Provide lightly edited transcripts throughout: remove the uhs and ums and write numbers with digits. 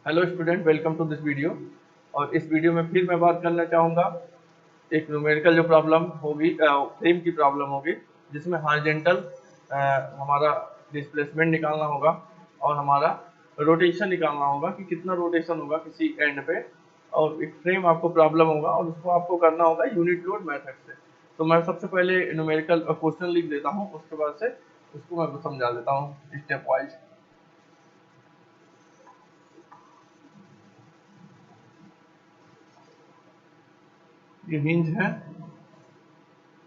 Hello student, welcome to this video. और इस video में फिर मैं बात करना चाहूँगा एक न्यूमेरिकल जो प्रॉब्लम होगी, फ्रेम की प्रॉब्लम होगी, जिसमें हॉरिजॉन्टल हमारा डिस्प्लेसमेंट निकालना होगा और हमारा रोटेशन निकालना होगा कि कितना रोटेशन होगा किसी एंड पे। और एक फ्रेम आपको प्रॉब्लम होगा और उसको आपको करना होगा यूनिट लोड मेथड से। तो मैं सबसे पहले न्यूमेरिकल क्वेश्चन लिख देता हूँ, उसके बाद से उसको मैं समझा देता हूँ स्टेप वाइज। ये हिंज है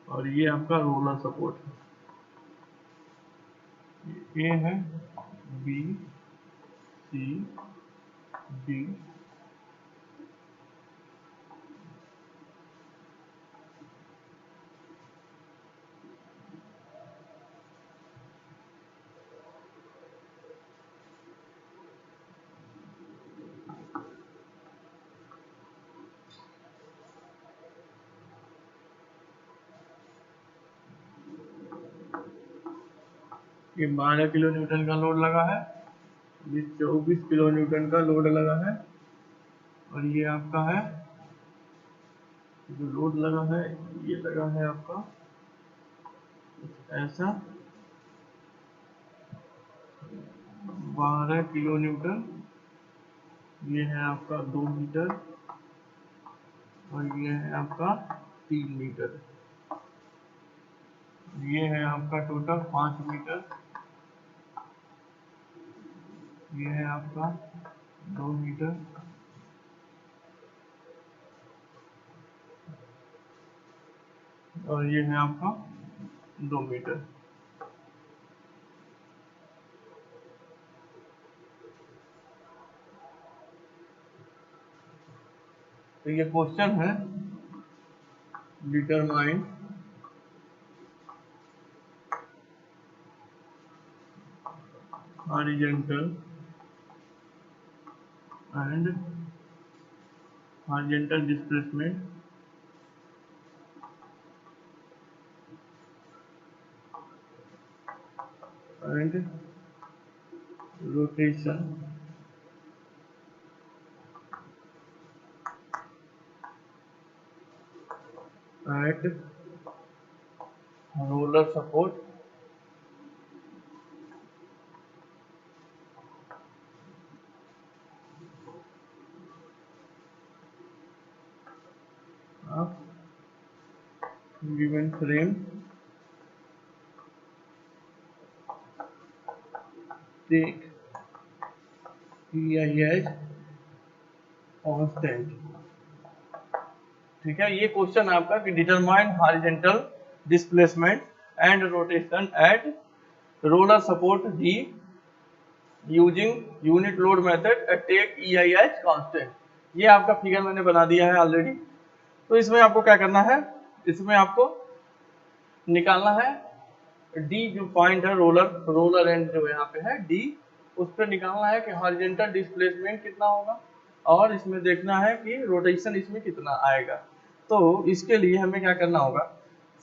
और ये आपका रोलर सपोर्ट है। ए है, बी, सी, डी, ये 12 किलो न्यूटन का लोड लगा है, ये 24 किलो न्यूटन का लोड लगा है। और ये आपका है जो लोड लगा है, ये लगा है आपका ऐसा 12 किलो न्यूटन। ये है आपका 2 मीटर और ये है आपका 3 मीटर। ये है आपका टोटल 5 मीटर। ये है आपका 2 मीटर और ये है आपका 2 मीटर। तो ये क्वेश्चन है, determine horizontal and horizontal displacement and rotation at roller support of given frame take EIH constant। ठीक है, ये क्वेश्चन आपका कि determine horizontal displacement and rotation at roller support D using unit load method at take EIH constant. ये आपका figure मैंने बना दिया है ऑलरेडी। तो इसमें आपको क्या करना है, इसमें आपको निकालना है डी जो पॉइंट है, रोलर एंड जो यहाँ पे है डी, उस पर निकालना है कि हॉरिजॉन्टल डिस्प्लेसमेंट कितना होगा और इसमें देखना है कि रोटेशन इसमें कितना आएगा। तो इसके लिए हमें क्या करना होगा,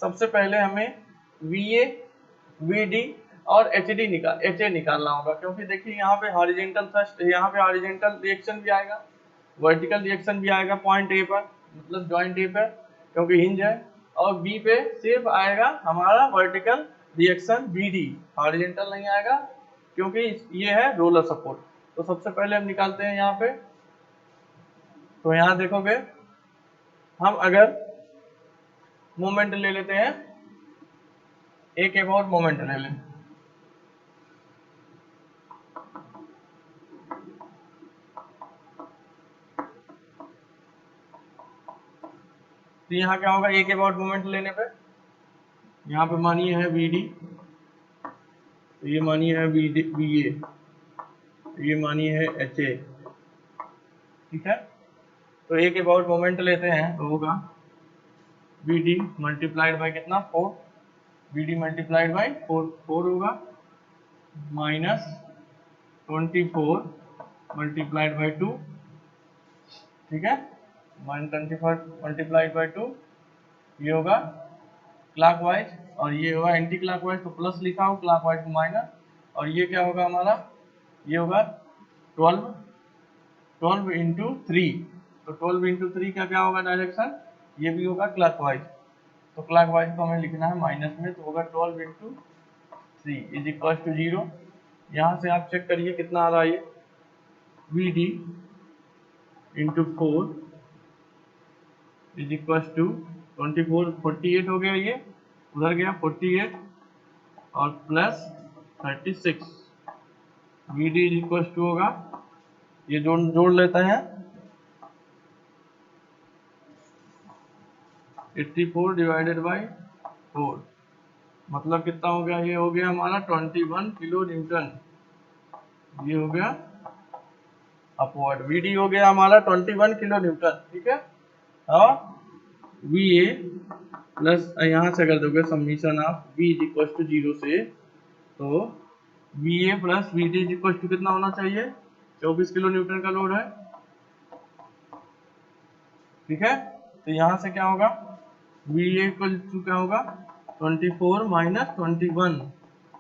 सबसे पहले हमें VA, VD और HA निकालना होगा, क्योंकि देखिए यहाँ पे हॉरिजॉन्टल थ्रस्ट, यहाँ पे हॉरिजॉन्टल रिएक्शन भी आएगा, वर्टिकल रिएक्शन भी आएगा पॉइंट ए पर, मतलब जॉइंट ए पर, क्योंकि हिंज है। और बी पे सिर्फ आएगा हमारा वर्टिकल रिएक्शन BD, हॉरिजॉन्टल नहीं आएगा क्योंकि ये है रोलर सपोर्ट। तो सबसे पहले हम निकालते हैं यहाँ पे। तो यहाँ देखोगे हम अगर मोमेंट ले लेते हैं, एक अबाउट मोमेंट ले लें, तो यहाँ क्या होगा, एक अबाउट मोमेंट लेने पे यहाँ पे मानिए है BD, तो ये मानिए है BA, ये मानिए है HA। ठीक है, तो एक अबाउट मोमेंट लेते हैं तो होगा BD मल्टीप्लाइड बाई कितना 4, BD मल्टीप्लाइड बाई 4 होगा माइनस 24 मल्टीप्लाइड बाई 2। ठीक है, -24 मल्टीप्लाइड बाई 2, ये होगा क्लॉकवाइज और ये होगा एंटी क्लॉकवाइज, तो प्लस लिखा हो, क्लॉकवाइज को माइनस। और ये क्या होगा हमारा, ये होगा 12 12 इंटू थ्री, तो 12 इंटू थ्री का क्या होगा डायरेक्शन, ये भी होगा क्लॉकवाइज, तो क्लॉकवाइज को हमें लिखना है माइनस में, तो होगा 12 into three is equal to 0। यहाँ से आप चेक करिए कितना आ रहा है ये, V D into 4 is equal to 24, 48 हो गया, ये उधर गया 48 और plus 36, V D is equal to होगा, ये जोड़ लेते हैं 84 डिवाइडेड बाई 4, मतलब कितना हो गया, ये हो गया हमारा 21 किलो न्यूटन, ये हो गया अपवर्ड, वी डी हो गया हमारा 21 किलो न्यूटन, ठीक है। और वी ए प्लस यहाँ से कर दोगे summation of V is equal to 0 से, तो V A plus V D is equal to कितना होना चाहिए, 24 किलो न्यूटन का लोड है, ठीक है। तो यहाँ से क्या होगा, वी ए इक्वल टू क्या होगा 24 minus 21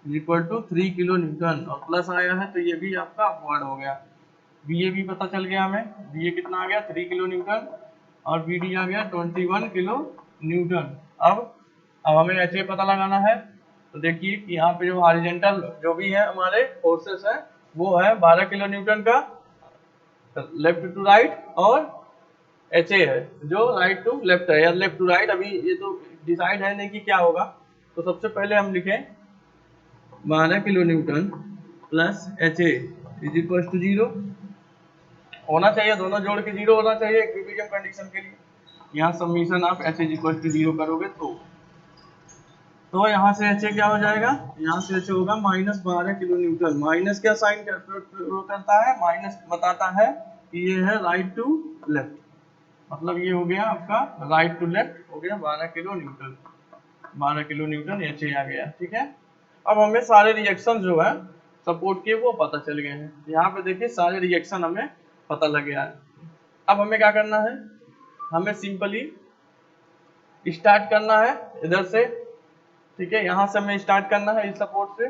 is equal to 3 kilo newton, और प्लस आया है तो ये भी आपका अपवर्ड हो गया, वी ए भी पता चल गया हमें, वी ए कितना आ गया 3 किलो न्यूटन और वी डी आ गया 21 किलो न्यूटन। अब हमें एच ए पता लगाना है, तो देखिए कि यहाँ पे जो हॉरिजॉन्टल जो भी है हमारे फोर्सेस है वो है 12 किलो न्यूटन का लेफ्ट टू राइट, और एच ए है जो राइट टू लेफ्ट है या लेफ्ट टू राइट, अभी ये तो डिसाइड है नहीं कि क्या होगा, तो सबसे पहले हम लिखें 12 kilo newton plus H A is equal to 0 होना चाहिए, दोनों जोड़ के 0 होना चाहिए इक्विलिब्रियम कंडीशन के लिए। यहाँ समीशन आप एच इज इक्वल टू 0 करोगे तो यहाँ से एच ए क्या हो जाएगा, यहाँ से एच ए होगा -12 किलो न्यूटन, माइनस क्या साइन करता है, माइनस बताता है कि ये है राइट टू लेफ्ट, मतलब ये हो गया आपका राइट टू लेफ्ट हो गया 12 kilo newton, 12 kilo newton H A आ गया, ठीक है। अब हमें सारे रिएक्शन जो है सपोर्ट के वो पता चल गए हैं, यहाँ पे देखिए सारे रिएक्शन हमें पता लग गया है। अब हमें क्या करना है, हमें सिंपली स्टार्ट करना है इधर से, ठीक है, यहाँ से हमें स्टार्ट करना है इस सपोर्ट से,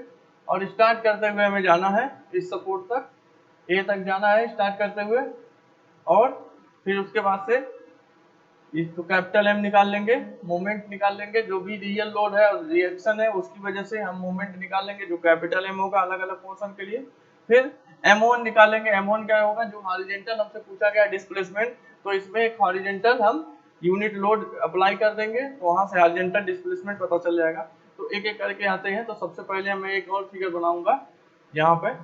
और स्टार्ट करते हुए हमें जाना है इस सपोर्ट तक, ए तक जाना है स्टार्ट करते हुए, और फिर उसके बाद से इसको कैपिटल एम निकाल लेंगे, मोमेंट निकाल लेंगे, जो भी रियल लोड है और रिएक्शन है उसकी वजह से हम मोमेंट निकाल लेंगे जो कैपिटल एम होगा अलग अलग पोर्शन के लिए। फिर M1 निकालेंगे, M1 क्या होगा, जो हॉरिजॉन्टल हमसे पूछा गया डिस्प्लेसमेंट, तो इसमें एक हॉरिजॉन्टल हम यूनिट लोड अप्लाई कर देंगे तो वहां से हॉरिजॉन्टल डिस्प्लेसमेंट पता चल जाएगा। तो एक एक करके आते हैं, तो सबसे पहले मैं एक और फिगर बनाऊंगा यहाँ पे,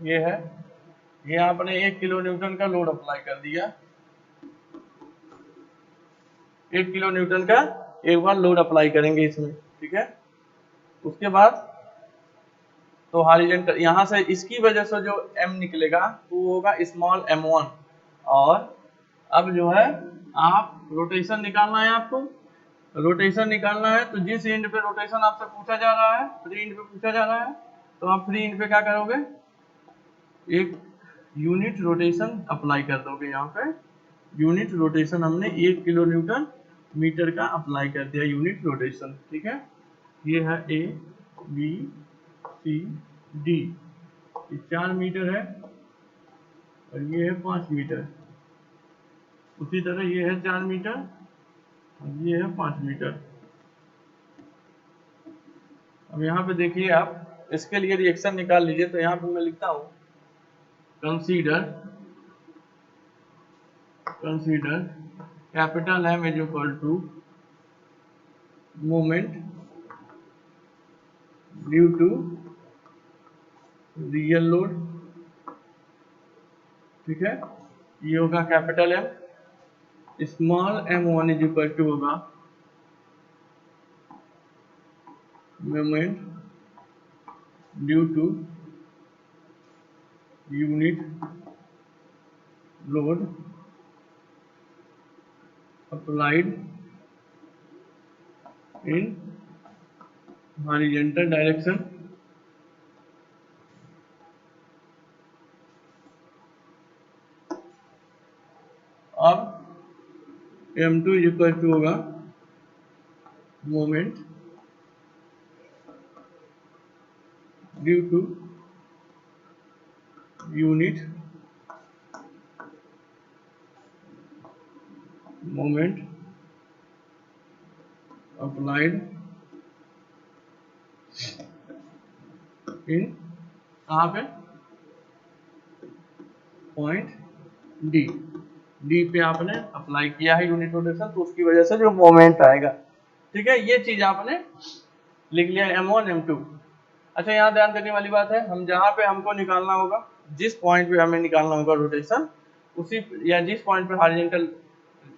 ये है, ये आपने 1 किलो न्यूटन का लोड अप्लाई कर दिया, 1 किलो न्यूटन का एक बार लोड अप्लाई करेंगे इसमें, ठीक है। उसके बाद तो हॉरिजॉन्टल यहाँ से इसकी वजह से जो m निकलेगा वो होगा स्मॉल m1, और अब जो है आप रोटेशन निकालना है, आपको रोटेशन निकालना है, तो जिस एंड पे रोटेशन आपसे पूछा जा रहा है, फ्री एंड पे पूछा जा रहा है, तो आप फ्री एंड पे क्या करोगे, एक यूनिट रोटेशन अप्लाई कर दोगे, यहाँ पे यूनिट रोटेशन हमने 1 किलो न्यूटन मीटर का अप्लाई कर दिया यूनिट रोटेशन, ठीक है। ये है ए बी सी डी, ये 4 मीटर है और ये है 5 मीटर, उसी तरह ये है 4 मीटर और ये है 5 मीटर। अब यहाँ पे देखिए आप इसके लिए रिएक्शन निकाल लीजिए, तो यहाँ पे मैं लिखता हूँ consider capital M is equal to moment due to real load, ठीक है, ये होगा capital M, small m1 is equal to होगा moment due to unit load applied in horizontal direction, अब m2 इज इक्वल टू होगा moment due to unit moment applied in कहाँ पे point D, D पे आपने अप्लाई किया है unit rotation, तो उसकी वजह से जो मोमेंट आएगा। ठीक है, ये चीज आपने लिख लिया m1 m2। अच्छा, यहाँ ध्यान देने वाली बात है, हम जहाँ पे हमको निकालना होगा, जिस पॉइंट पे हमें निकालना होगा रोटेशन, उसी या जिस पॉइंट पे हॉरिजॉन्टल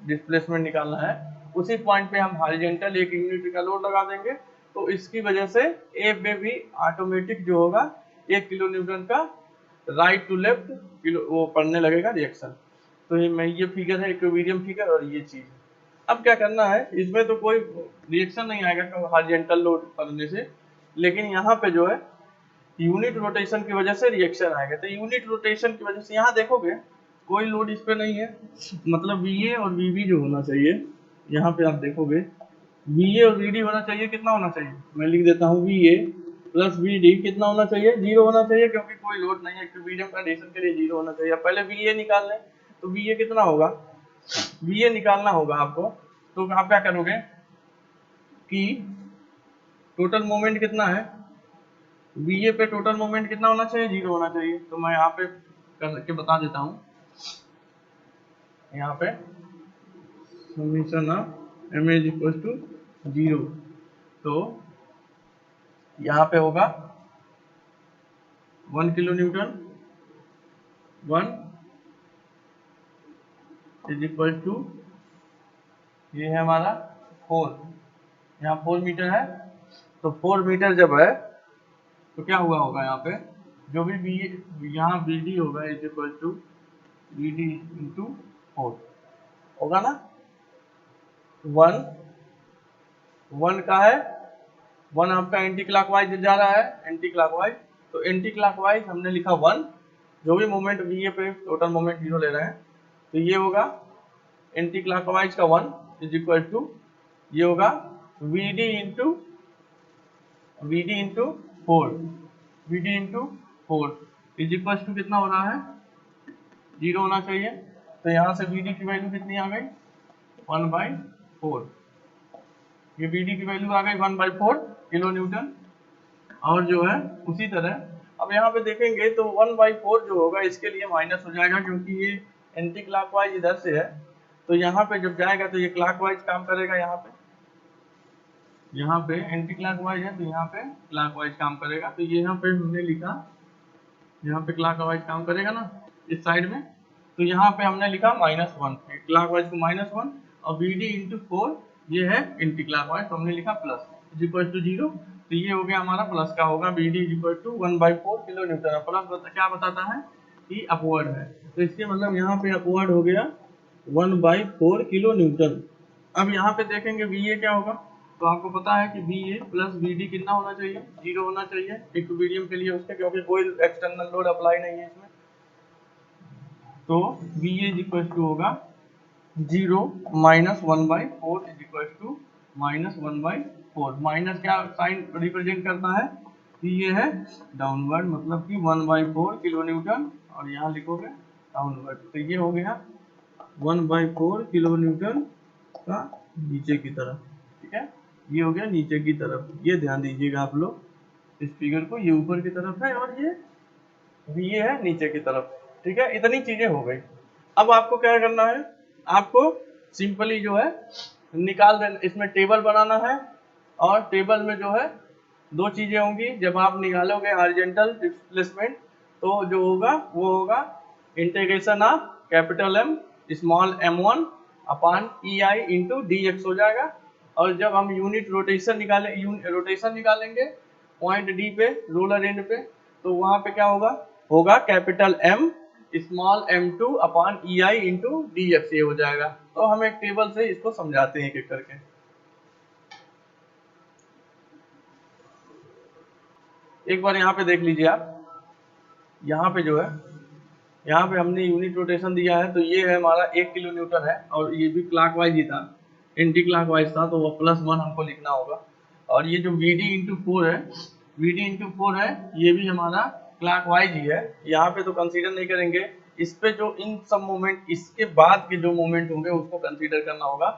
डिस्प्लेसमेंट निकालना है, उसी पॉइंट पे हम हॉरिजॉन्टल एक यूनिट का लोड लगा देंगे। तो इसकी वजह से ए पे भी ऑटोमेटिक जो होगा 1 किलो न्यूटन का राइट टू लेफ्ट किलो वो पड़ने लगेगा रिएक्शन। तो ये फिगर है इक्विलिब्रियम फिगर, और ये चीज है। अब क्या करना है, इसमें तो कोई रिएक्शन नहीं आएगा हॉरिजॉन्टल लोड पड़ने से, लेकिन यहाँ पे जो है यूनिट रोटेशन की वजह से रिएक्शन आएगा। तो यूनिट रोटेशन की वजह से यहाँ देखोगे कोई लोड इस पे नहीं है, मतलब VA और VB जो होना चाहिए, यहाँ पे आप देखोगे VA और VD होना चाहिए, कितना होना चाहिए, मैं लिख देता हूँ VA प्लस VD कितना होना चाहिए, 0 होना चाहिए, क्योंकि कोई लोड नहीं है, इक्विलिब्रियम कंडीशन के लिए 0 होना चाहिए। अब पहले VA निकाल लें, तो VA कितना होगा, VA निकालना होगा आपको। तो आप क्या करोगे कि टोटल मोमेंट कितना है, VA पे टोटल मोमेंट कितना होना चाहिए, 0 होना चाहिए। तो मैं यहाँ पे करके बता देता हूँ, यहाँ पे summation of m is equal to 0। तो यहाँ पे होगा 1 kilo newton 1 is equal to, ये है हमारा 4, यहाँ 4 मीटर है। तो 4 मीटर जब है तो क्या हुआ होगा, यहाँ पे जो भी यहाँ BD होगा is equal to BD into 4 होगा ना। 1 का है, 1 आपका एंटी क्लॉकवाइज जा रहा है, एंटी क्लॉकवाइज। तो एंटी क्लॉकवाइज हमने लिखा 1, जो भी मोमेंट VA पे टोटल मोमेंट 0 ले रहे हैं, तो ये होगा एंटी क्लॉकवाइज का 1 इज इक्वल टू, ये होगा VD into 4, VD into 4 is equal to कितना हो रहा है, 0 होना चाहिए। तो यहाँ से VD की वैल्यू कितनी आ गई, 1/4। ये BD की वैल्यू आ गई 1/4 किलो न्यूटन। और जो है उसी तरह अब यहाँ पे देखेंगे तो 1/4 जो होगा इसके लिए माइनस हो जाएगा, क्योंकि ये एंटी क्लॉकवाइज इधर से है। तो यहाँ पे जब जाएगा तो ये क्लॉकवाइज काम करेगा, यहाँ पे एंटी क्लॉकवाइज है तो यहाँ पे क्लॉकवाइज काम करेगा। तो ये यहाँ पे हमने लिखा, यहाँ पे क्लॉकवाइज काम करेगा ना इस साइड में, तो यहाँ पे हमने लिखा -1, क्लॉकवाइज को -1, और BD इंटू 4 ये है एंटी क्लॉकवाइज, तो हमने लिखा प्लस इज इक्वल टू 0। तो ये हो गया हमारा प्लस का होगा, BD is equal to 1/4 kilo newton. Plus क्या बताता है कि अपवर्ड है, तो इसके मतलब यहाँ पे अपवर्ड हो गया 1/4 किलो न्यूटन। अब यहाँ पे देखेंगे VA क्या होगा, तो आपको पता है कि VA प्लस BD कितना होना चाहिए, 0 होना चाहिए इक्विलिब्रियम के लिए उसके, क्योंकि कोई एक्सटर्नल लोड अप्लाई नहीं है इसमें। तो VA इज इक्वल टू होगा 0 minus 1/4 is equal to -1/4। Minus क्या साइन रिप्रेजेंट करता है कि ये है डाउनवर्ड, मतलब कि 1/4 किलो न्यूटन, और यहाँ लिखोगे डाउनवर्ड। तो ये हो गया 1/4 किलो न्यूटन का नीचे की तरफ। ठीक है, ये हो गया नीचे की तरफ। ये ध्यान दीजिएगा आप लोग इस फिगर को, ये ऊपर की तरफ है और ये है नीचे की तरफ। ठीक है, इतनी चीजें हो गई। अब आपको क्या करना है, आपको सिंपली जो है निकाल देना, इसमें टेबल बनाना है। और टेबल में जो है दो चीजें होंगी, जब आप निकालोगे हॉरिजॉन्टल डिस्प्लेसमेंट तो जो होगा वो होगा integration of capital M small m1 upon EI into dx हो जाएगा। और जब हम यूनिट रोटेशन निकालेंगे पॉइंट D पे, रोलर एंड पे, तो वहां पे क्या होगा capital M small m2 upon EI into dx, ये हो जाएगा। तो हम एक टेबल से इसको समझाते हैं एक एक करके। एक बार यहाँ पे देख लीजिए आप, यहाँ पे जो है यहाँ पे हमने यूनिट रोटेशन दिया है, तो ये है हमारा 1 किलो न्यूटन है, और ये भी क्लॉकवाइज ही था, एंटी क्लॉकवाइज था, तो वो +1 हमको लिखना होगा। और ये जो Vd इंटू 4 है, Vd इंटू 4 है, ये भी हमारा क्लॉकवाइज ही है, यहाँ पे तो कंसीडर नहीं करेंगे। इस पे जो इन सब मोमेंट, इसके बाद के जो मोमेंट होंगे उसको कंसीडर करना होगा।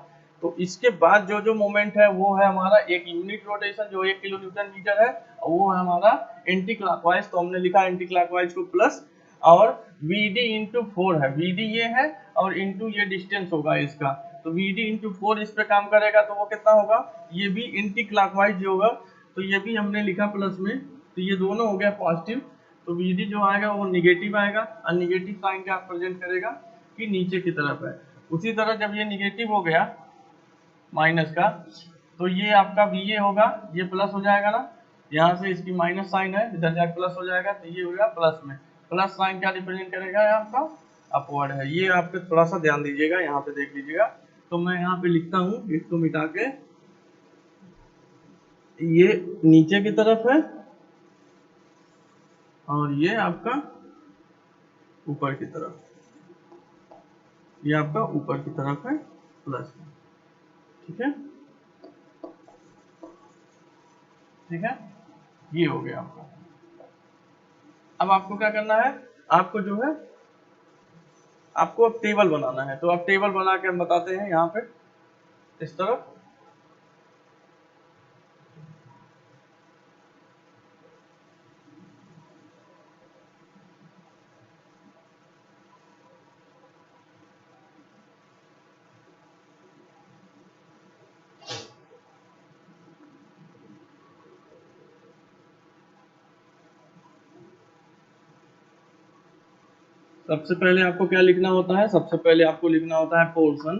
तो इसके बाद जो जो मोमेंट है वो है हमारा एक यूनिट रोटेशन जो 1 किलो न्यूटन मीटर है, और वो है हमारा एंटी क्लॉकवाइज, तो हमने लिखा एंटी क्लॉकवाइज को प्लस, और Vd इंटू 4 है, Vd ये है और इंटू ये डिस्टेंस होगा इसका, तो Vd इंटू 4 इस पे काम करेगा, तो वो कितना होगा, ये भी एंटी क्लॉकवाइज होगा, तो ये भी हमने लिखा प्लस में, तो ये दोनों हो गया पॉजिटिव, तो Vd जो आएगा वो निगेटिव आएगा, और निगेटिव साइन क्या प्रेजेंट करेगा कि नीचे की तरफ है। उसी तरह जब ये निगेटिव हो गया माइनस का, तो ये आपका Va होगा, ये प्लस हो जाएगा ना, यहाँ से इसकी माइनस साइन है, इधर जाके प्लस हो जाएगा, तो ये हो गया प्लस में, प्लस साइन क्या रिप्रेजेंट करेगा आपका, अपवर्ड है। ये आपके थोड़ा सा ध्यान दीजिएगा, यहाँ पे देख लीजिएगा, तो मैं यहाँ पे लिखता हूँ, इसको मिटा के, ये नीचे की तरफ है और ये आपका ऊपर की तरफ, ये आपका ऊपर की तरफ है प्लस, ठीक है, ठीक है, ये हो गया आपका। अब आपको क्या करना है, आपको जो है, आपको अब टेबल बनाना है, तो आप टेबल बना के हम बताते हैं यहाँ पे इस तरफ। सबसे पहले आपको क्या लिखना होता है, सबसे पहले आपको लिखना होता है पोर्शन।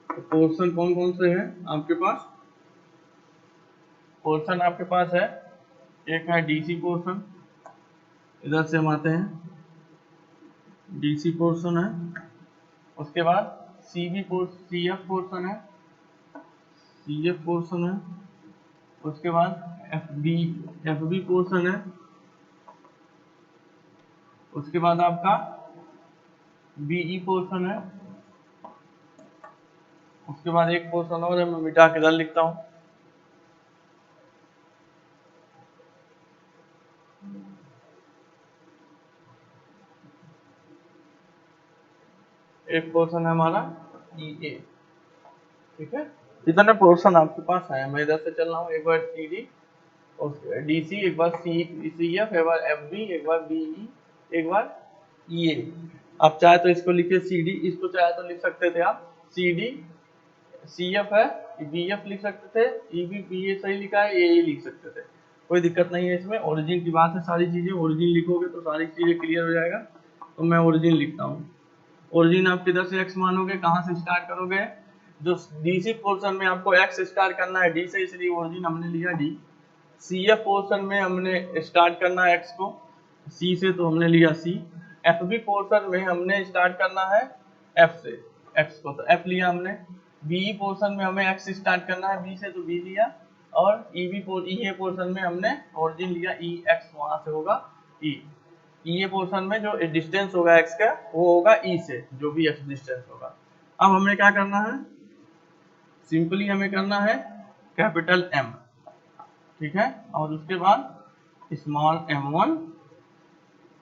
तो पोर्शन कौन कौन से हैं आपके पास, पोर्शन आपके पास है, एक है डीसी पोर्शन, इधर से हम आते हैं, डीसी पोर्शन है, उसके बाद सीएफ पोर्शन है, सीएफ पोर्शन है, उसके बाद एफबी पोर्शन है, उसके बाद आपका बीई पोर्शन है, उसके बाद एक पोर्शन और है, मैं मिटा के इधर लिखता हूँ, एक पोर्शन है हमारा ईए, ठीक है। इतने पोर्शन आपके पास है, मैं इधर से चल रहा हूँ, एक बार टीडी, डीसी, एक बार सीएफ, एक बार एफबी, एक बार बीई, एक बार ईए। आप चाहे तो इसको लिखिए सीडी, इसको चाहे तो लिख सकते थे आप सीडी, सीएफ है, बीएफ लिख सकते थे, ईबी बीए सही लिखा है, ए लिख सकते थे, कोई दिक्कत नहीं है इसमें। ओरिजिन की बात है, सारी चीजें ओरिजिन लिखोगे तो सारी चीजें क्लियर हो जाएगा, तो मैं ओरिजिन लिखता हूँ। ओरिजिन आप किधर से एक्स मानोगे, कहाँ से स्टार्ट करोगे, जो डीसी पोर्शन में आपको एक्स स्टार्ट करना है, डी से, इसलिए ओरिजिन हमने लिया डी। सीएफ पोर्शन में हमने स्टार्ट करना है एक्स को, सी से, तो हमने लिया सी। एफबी पोर्शन में हमने स्टार्ट करना है एफ से, एक्स को, तो एफ लिया हमने। बीई पोर्शन में हमें एक्स स्टार्ट करना है बी से, तो बी लिया। और ईए पोर्शन में हमने ओरिजिन लिया ई, एक्स वहां से होगा ई। ईए पोर्शन में जो डिस्टेंस होगा एक्स का, वो होगा ई से, जो भी एक्स डिस्टेंस होगा। अब हमें क्या करना है, सिंपली हमें करना है कैपिटल एम, ठीक है, और उसके बाद स्मॉल m1,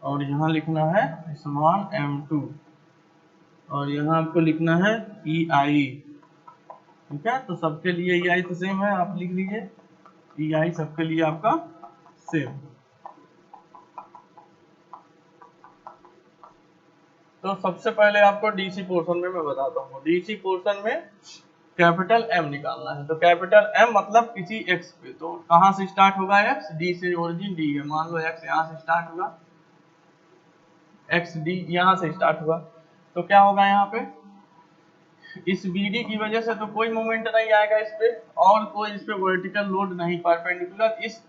और यहाँ लिखना है स्मॉल m2, और यहाँ आपको लिखना है ei, ठीक है। तो सबके लिए ei तो सेम है, आप लिख लीजिए ei सबके लिए आपका सेम। तो सबसे पहले आपको डीसी पोर्शन में मैं बताता हूँ, डीसी पोर्शन में कैपिटल एम निकालना है, तो कैपिटल एम मतलब किसी एक्स पे, तो कहाँ से स्टार्ट होगा एक्स, डी से, ओरिजिन डी है, मान लो एक्स यहाँ से स्टार्ट होगा, एक्स डी यहाँ से स्टार्ट हुआ, तो क्या होगा यहाँ पे, इस बीडी की वजह से तो कोई मोमेंट नहीं आएगा इस पे, और कोई इस पे वर्टिकल लोड नहीं, परपेंडिकुलर इस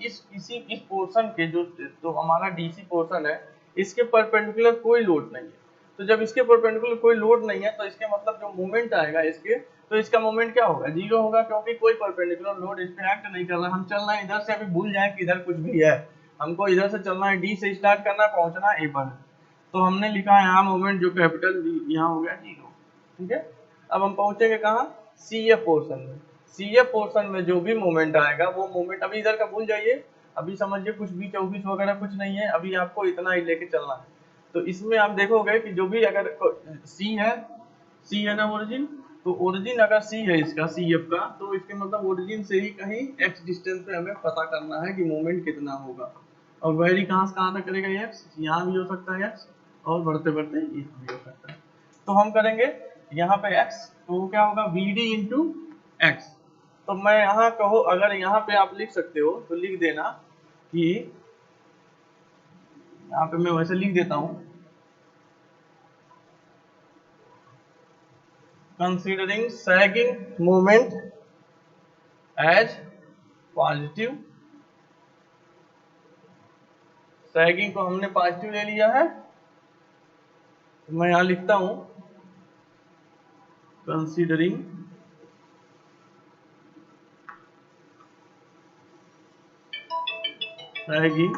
पोर्शन के जो हमारा डीसी पोर्शन है, इसके परपेंडिकुलर कोई लोड नहीं है। तो जब इसके परपेंडिकुलर कोई लोड नहीं है, तो इसके मतलब जो मोमेंट आएगा इसके, तो इसका मोमेंट क्या होगा, जीरो होगा, क्योंकि कोई परपेंडिकुलर लोड इस पे एक्ट नहीं कर रहा। हम चल रहे हैं इधर से, अभी भूल जाए कि इधर कुछ भी है, हमको इधर से चलना है, डी से स्टार्ट करना है, पहुंचना है ए पर, तो हमने लिखा है यहाँ मोमेंट जो कैपिटल यहाँ हो गया 0। ठीक है, अब हम पहुंचेंगे कहाँ, सी एफ पोर्शन में। सी एफ पोर्शन में जो भी मोमेंट आएगा वो मोमेंट, अभी इधर का भूल जाइए, अभी समझिए कुछ भी 24 वगैरह कुछ नहीं है, अभी आपको इतना ही लेके चलना है। तो इसमें आप देखोगे कि जो भी अगर सी है ना ओरिजिन, तो ओरिजिन अगर सी है इसका सी एफ का, तो इसके मतलब ओरिजिन से ही कहीं एक्स डिस्टेंस पे हमें पता करना है कि मोमेंट कितना होगा। और वैरी कहाँ से कहाँ तक करेगा एक्स, यहाँ भी हो सकता है एक्स, और बढ़ते बढ़ते ये भी हो सकता है। तो हम करेंगे यहाँ पे x, तो वो क्या होगा वी डी इंटू एक्स। तो मैं यहाँ कहो, अगर यहाँ पे आप लिख सकते हो तो लिख देना कि, यहाँ पे मैं वैसे लिख देता हूँ, considering sagging moment as positive, sagging को हमने पॉजिटिव ले लिया है, तो मैं यहाँ लिखता हूँ कंसीडरिंग सैगिंग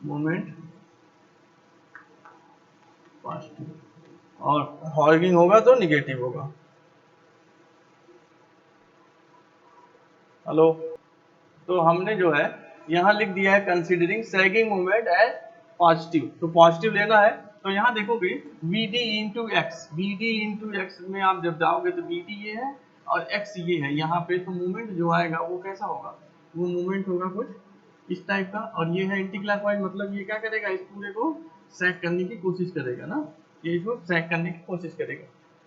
मोमेंट पॉजिटिव, और हॉगिंग होगा तो निगेटिव होगा। हेलो, तो हमने जो है यहाँ लिख दिया है considering sagging moment as positive, तो पॉजिटिव लेना है। तो यहाँ देखोगे V D into X, V D into X में आप जब जाओगे तो वी डी ये है और एक्स ये है यहाँ पे, तो मोमेंट जो आएगा वो कैसा होगा, वो मोमेंट होगा कुछ इस टाइप का, और ये है एंटी क्लॉकवाइज, मतलब ये क्या करेगा, इस पूरे को सैक करने की कोशिश करेगा ना, ये इसको सैक करने की कोशिश करेगा।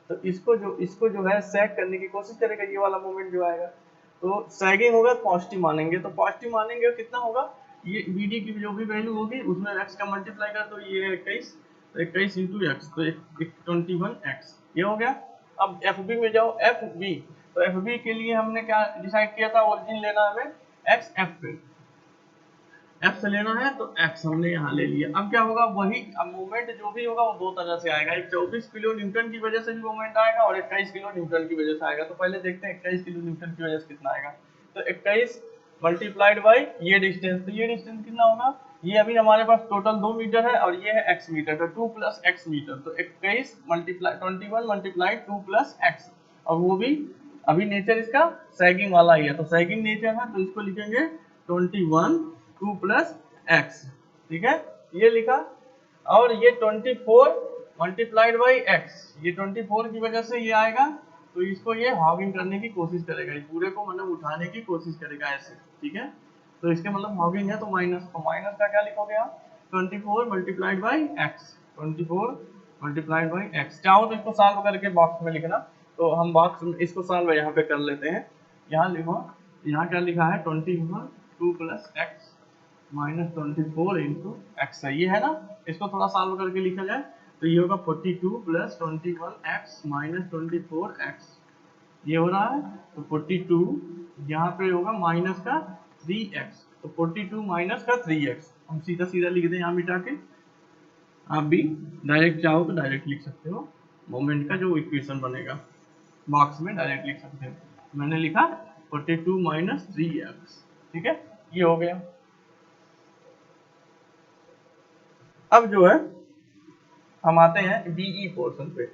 तो इसको जो है सैक करने की कोशिश करेगा, ये वाला मोमेंट जो आएगा, तो सैगिंग होगा तो पॉजिटिव मानेंगे, तो पॉजिटिव मानेंगे और कितना होगा, ये वीडी की जो भी वैल्यू होगी उसमें एक्स का मल्टीप्लाई कर दो, ये 21, तो 21 इंटू एक्स, तो 21 एक्स, ये हो गया। अब एफ बी में जाओ, एफ बी, तो एफ बी के लिए हमने क्या डिसाइड किया था, ओरिजिन लेना हमें एक्स एफ पे, एफ से लेना है तो एक्स हमने यहाँ ले लिया। अब क्या होगा, वही अब मोमेंट जो भी होगा वो दो तरह से आएगा, एक 24 किलो न्यूटन की वजह से भी मोमेंट आएगा और 21 किलो न्यूटन की वजह से आएगा। तो पहले देखते हैं 21 किलो न्यूटन की वजह से कितना आएगा, तो 21 मल्टीप्लाइड बाई ये डिस्टेंस, तो ये डिस्टेंस कितना होगा, ये अभी हमारे पास टोटल 2 मीटर है और ये है x मीटर, तो 2 प्लस x मीटर, तो 21 मल्टीप्लाई 21 मल्टीप्लाइड 2 प्लस x, और वो भी अभी नेचर इसका सैगिंग वाला ही है, तो सैगिंग नेचर है तो इसको लिखेंगे 21 2 प्लस एक्स, ठीक है, ये लिखा। और ये 24 मल्टीप्लाइड बाई एक्स, ये 24 की वजह से ये आएगा, तो इसको ये हॉगिंग करने की कोशिश करेगा, इस पूरे को मतलब उठाने की कोशिश करेगा ऐसे, ठीक है, तो इसके मतलब हॉगिंग है, तो माइनस, तो माइनस का क्या लिखोगे आप, 24 multiplied by x, 24 multiplied by x. चाहो तो इसको सॉल्व करके बॉक्स में लिखना, तो हम बॉक्स में इसको सॉल्व यहाँ पे कर लेते हैं। यहाँ लिखो, यहाँ क्या लिखा है, 21 2 plus x minus 24 into x है, ये है ना, इसको थोड़ा सॉल्व करके लिखा जाए तो ये होगा 42 प्लस 21 एक्स माइनस 24 एक्स, ये हो रहा है, तो 42 यहाँ पे होगा माइनस का 3x, तो 42 माइनस का 3x, हम सीधा सीधा लिख दें यहाँ मिटा के, आप भी डायरेक्ट चाहो तो डायरेक्ट लिख सकते हो, मोमेंट का जो इक्वेशन बनेगा बॉक्स में डायरेक्ट लिख सकते हो। मैंने लिखा 42 माइनस 3x, ठीक है, ये हो गया। अब जो है हम आते हैं बीई पोर्शन पे।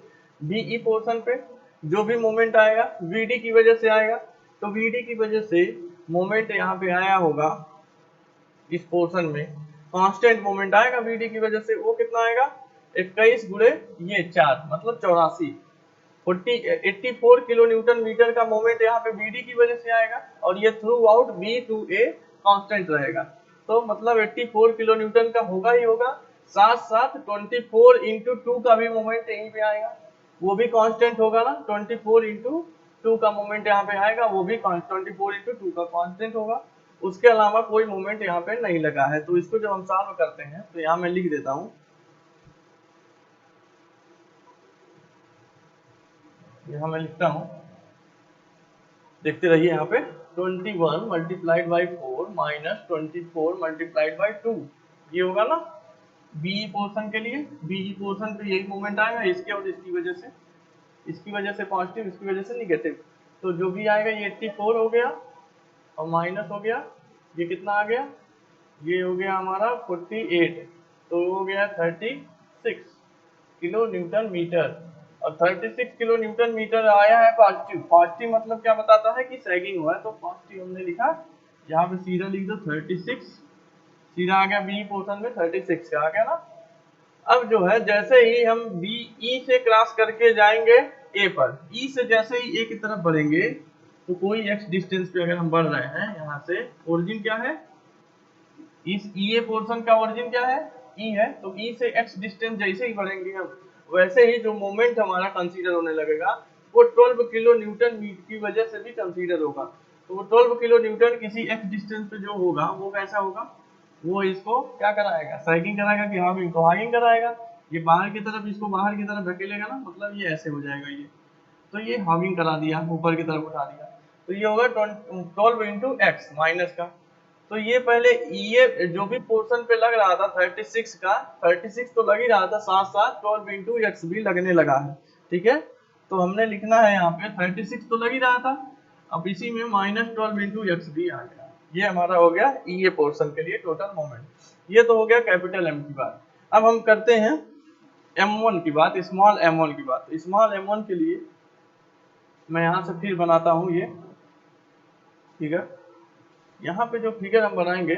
बीई पोर्शन पे जो भी मोमेंट आएगा वीडी की वजह से आएगा, तो वीडी की वजह से मोमेंट यहाँ पे आया होगा इस पोर्शन में, कांस्टेंट मोमेंट आएगा वीडी की वजह से, वो कितना आएगा 21 गुणे ये 4 मतलब 84, 84 किलो न्यूटन मीटर का मोमेंट यहाँ पे बीडी की वजह से आएगा, और ये throughout B to A constant रहेगा, तो मतलब 84 किलो न्यूटन का होगा ही होगा, साथ साथ 24 इंटू 2 का भी मोमेंट यहीं पे आएगा, वो भी कांस्टेंट होगा ना, 24 इंटू 2 का मोमेंट यहाँ पे आएगा, वो भी 24 इंटू 2 का कांस्टेंट होगा, उसके अलावा कोई मोमेंट यहाँ पे नहीं लगा है। तो इसको जब हम सॉल्व करते हैं तो यहाँ मैं लिख देता हूँ, यहाँ मैं लिखता हूँ, देखते रहिए यहाँ पे 21 multiplied by 4 minus 24 multiplied by 2, ये होगा ना बीई पोर्शन के लिए। बीई पोर्शन पे यही मोमेंट आएगा इसके और इसकी वजह से, इसकी वजह से पॉजिटिव, इसकी वजह से निगेटिव, तो जो भी आएगा ये 84 हो गया और माइनस हो गया, ये कितना आ गया, ये हो गया हमारा 48, तो हो गया 36 किलो न्यूटन मीटर। और 36 किलो न्यूटन मीटर आया है पॉजिटिव। पॉजिटिव मतलब क्या बताता है कि सैगिंग हुआ है, तो पॉजिटिव हमने लिखा, यहाँ पे सीधा लिख दो 36, सीधा आ गया बी पोर्शन में 36 का आ गया ना। अब जो है जैसे ही हम बी ई से क्रॉस करके जाएंगे ए पर, ई से जैसे ही ए की तरफ बढ़ेंगे तो कोई एक्स डिस्टेंस पे अगर हम बढ़ रहे हैं, यहाँ से ओरिजिन क्या है, इस ई ए पोर्शन का ओरिजिन क्या है, ई है, तो ई से एक्स डिस्टेंस जैसे ही बढ़ेंगे हम, वैसे ही जो मोमेंट हमारा कंसीडर होने लगेगा वो 12 किलो न्यूटन की वजह से भी कंसीडर होगा। तो वो 12 किलो न्यूटन किसी एक्स डिस्टेंस पे जो होगा वो कैसा होगा, वो इसको क्या कराएगा, सैगिंग कराएगा कि हाविंग, तो हाविंग कराएगा। ये बाहर की तरफ, इसको बाहर की तरफ धकेलेगा ना, मतलब ये ऐसे हो जाएगा ये, तो ये हाविंग करा दिया, ऊपर की तरफ उठा दिया, तो ये होगा 12 इंटू एक्स माइनस का। तो ये पहले ये जो भी पोर्शन पे लग रहा था 36 का, 36 तो लग ही रहा था, साथ साथ 12 इंटू एक्स भी लगने लगा है। ठीक है, तो हमने लिखना है यहाँ पे 36 तो लग ही रहा था, अब इसी में -12 इंटू एक्स भी आ गया। ये हमारा हो गया ये पोर्शन के लिए टोटल मोमेंट। ये तो हो गया कैपिटल एम की बात। अब हम करते हैं m1 की बात, स्मॉल m1 की बात। स्मॉल m1 के लिए मैं यहाँ से फिर बनाता हूँ ये फिगर। यहाँ पे जो फिगर हम बनाएंगे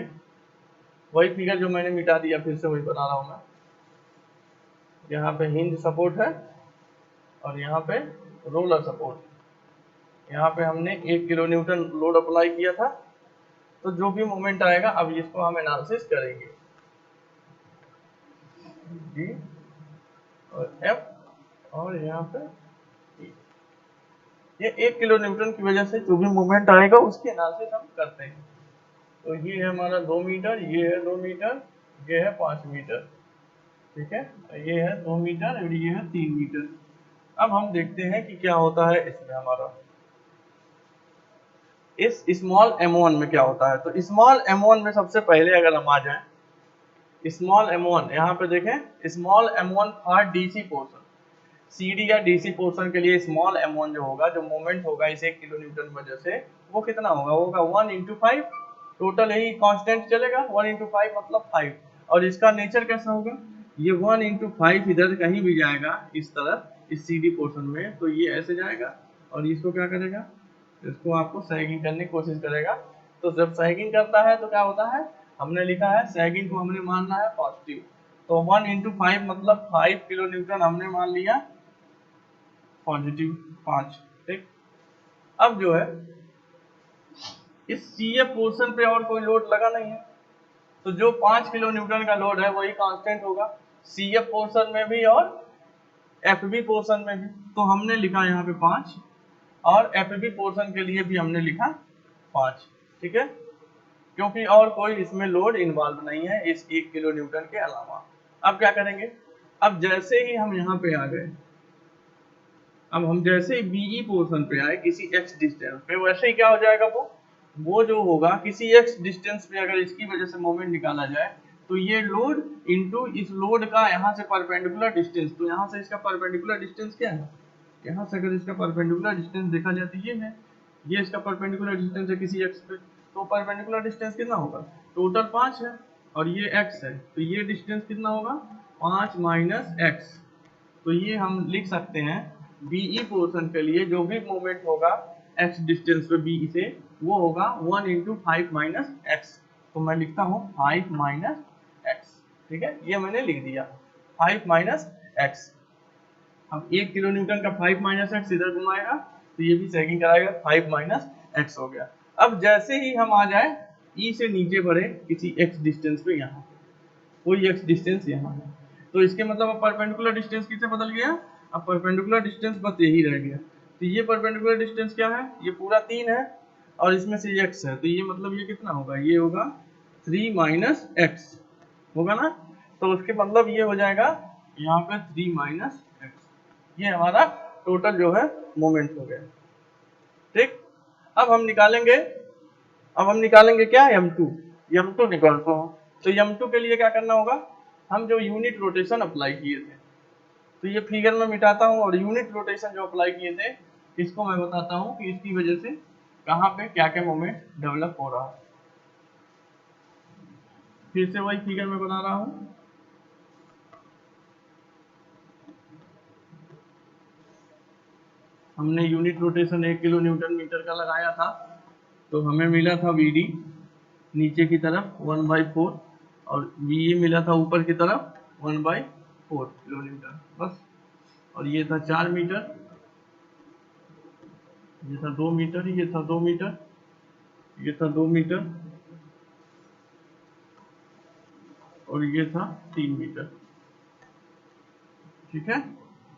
वही फिगर जो मैंने मिटा दिया, फिर से वही बना रहा हूँ मैं। यहाँ पे हिंज सपोर्ट है और यहाँ पे रोलर सपोर्ट। यहाँ पे हमने 1 किलो न्यूटन लोड अप्लाई किया था, तो जो भी मोमेंट आएगा अब इसको हम एनालिसिस करेंगे। जी और एफ और यहाँ पे ये 1 किलो न्यूटन की वजह से जो भी मोमेंट आएगा उसकी एनालिसिस हम करते हैं। तो ये है हमारा 2 मीटर, ये है 2 मीटर, ये है 5 मीटर। ठीक है, ये है 2 मीटर और ये है 3 मीटर। अब हम देखते हैं कि क्या होता है इसमें हमारा, इस स्मॉल m1 में क्या होता है। तो स्मॉल m1 में सबसे पहले अगर हम आ जाएं, स्मॉल m1 यहाँ पे देखें, small m1 for DC portion, CD या डीसी पोर्शन के लिए स्मॉल m1 जो होगा, जो मोमेंट होगा इस 1 किलो न्यूटन वजह से, वो कितना होगा, वो होगा 1 इंटू 5, टोटल यही कांस्टेंट चलेगा 1 इंटू 5 मतलब 5। और इसका नेचर कैसा होगा, ये 1 इंटू 5 इधर कहीं भी जाएगा इस तरफ इस सीडी पोर्शन में, तो ये ऐसे जाएगा और इसको क्या करेगा, इसको आपको सैगिंग करने की कोशिश करेगा। तो जब सैगिंग करता है तो क्या होता है, हमने लिखा है सैगिंग को हमने मानना है पॉजिटिव, तो 1 इंटू 5 मतलब 5 किलो न्यूटन हमने मान लिया पॉजिटिव 5। ठीक, अब जो है इस सीएफ पोर्शन पे और कोई लोड लगा नहीं है, तो जो 5 किलो न्यूटन का लोड है वही कांस्टेंट होगा सीएफ पोर्शन में भी और एफबी पोर्शन में भी। तो हमने लिखा यहाँ पे 5 और एफबी पोर्शन के लिए भी हमने लिखा 5। ठीक है, क्योंकि और कोई इसमें लोड इन्वॉल्व नहीं है इस 1 किलो न्यूटन के अलावा। अब क्या करेंगे, अब जैसे ही हम यहाँ पे आ गए, अब हम जैसे ही बीई पोर्शन पे आए किसी एक्स डिस्टेंस पे, वैसे ही क्या हो जाएगा, वो जो होगा किसी एक्स डिस्टेंस पे अगर इसकी वजह से मोमेंट निकाला जाए, तो ये लोड इनटू इस लोड का यहाँ से परपेंडिकुलर डिस्टेंस, तो यहाँ से इसका परपेंडिकुलर डिस्टेंस क्या है, यहाँ से अगर इसका परपेंडिकुलर डिस्टेंस देखा जाए तो ये है, ये इसका परपेंडिकुलर डिस्टेंस है किसी एक्स पे, तो परपेंडिकुलर डिस्टेंस कितना होगा, टोटल 5 है और ये एक्स है, तो ये डिस्टेंस कितना होगा 5 माइनस एक्स। तो ये हम लिख सकते हैं बीई पोर्शन के लिए जो भी मोमेंट होगा एक्स डिस्टेंस पे बी से, वो होगा 1 इंटू 5 माइनस एक्स। तो मैं लिखता हूँ 5 माइनस एक्स। ठीक है, ये मैंने लिख दिया 5 माइनस एक्स। अब 1 किलो न्यूटन का 5 माइनस एक्स इधर घुमाएगा तो ये भी सैगिंग कराएगा, 5 माइनस एक्स हो गया। अब जैसे ही हम आ जाए ई से नीचे बढ़े किसी एक्स डिस्टेंस पे, यहाँ कोई एक्स डिस्टेंस यहाँ है, तो इसके मतलब अब परपेंडिकुलर डिस्टेंस किससे बदल गया, अब परपेंडिकुलर डिस्टेंस बस यही रह गया। तो ये परपेंडिकुलर डिस्टेंस क्या है, ये पूरा 3 है और इसमें से x है, तो ये मतलब ये कितना होगा, ये होगा 3 माइनस एक्स होगा ना। तो उसके मतलब ये हो जाएगा यहाँ पे 3 माइनस एक्स। ये हमारा टोटल जो है मोमेंट हो गया। ठीक, अब हम निकालेंगे क्या, m2 निकालते हैं। तो m2 के लिए क्या करना होगा, हम जो यूनिट रोटेशन अप्लाई किए थे, तो ये फिगर में मिटाता हूँ और यूनिट रोटेशन जो अप्लाई किए थे इसको मैं बताता हूँ कि इसकी वजह से कहाँ पे क्या क्या मोमेंट डेवलप हो रहा है। फिर से वही फिगर में बना रहा हूँ, हमने unit rotation 1 kilo newton metre का लगाया था, तो हमें मिला था VD नीचे की तरफ 1/4 और VE मिला था ऊपर की तरफ 1/4 किलो न्यूटन बस। और ये था 4 मीटर, ये था 2 मीटर, ये था 2 मीटर, ये था 2 मीटर और ये था 3 मीटर। ठीक है।